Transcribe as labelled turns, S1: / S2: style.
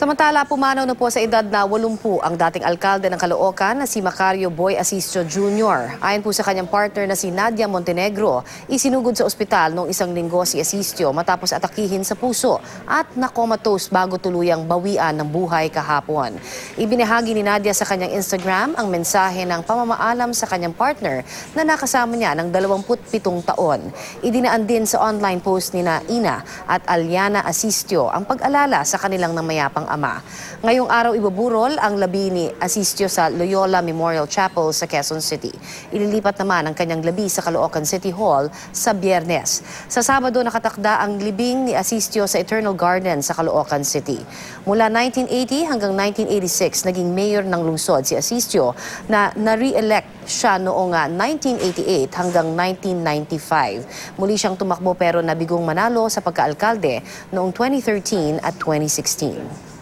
S1: Samantala, pumanaw na po sa edad na 80 ang dating alkalde ng Caloocan na si Macario Boy Asistio Jr. Ayon po sa kanyang partner na si Nadia Montenegro, isinugod sa ospital noong isang linggo si Asistio matapos atakihin sa puso at nakomatose bago tuluyang bawian ng buhay kahapon. Ibinahagi ni Nadia sa kanyang Instagram ang mensahe ng pamamaalam sa kanyang partner na nakasama niya ng 27 taon. Idinaan din sa online post ni Ina at Aliana Asistio ang pag-alala sa kanilang namayapang ama. Ngayong araw ibuburol ang labi ni Asistio sa Loyola Memorial Chapel sa Quezon City. Ililipat naman ang kanyang labi sa Caloocan City Hall sa Biyernes. Sa Sabado nakatakda ang libing ni Asistio sa Eternal Garden sa Caloocan City. Mula 1980 hanggang 1986 naging mayor ng lungsod si Asistio na na-re-elect siya noong 1988 hanggang 1995. Muli siyang tumakbo pero nabigong manalo sa pagkaalkalde noong 2013 at 2016.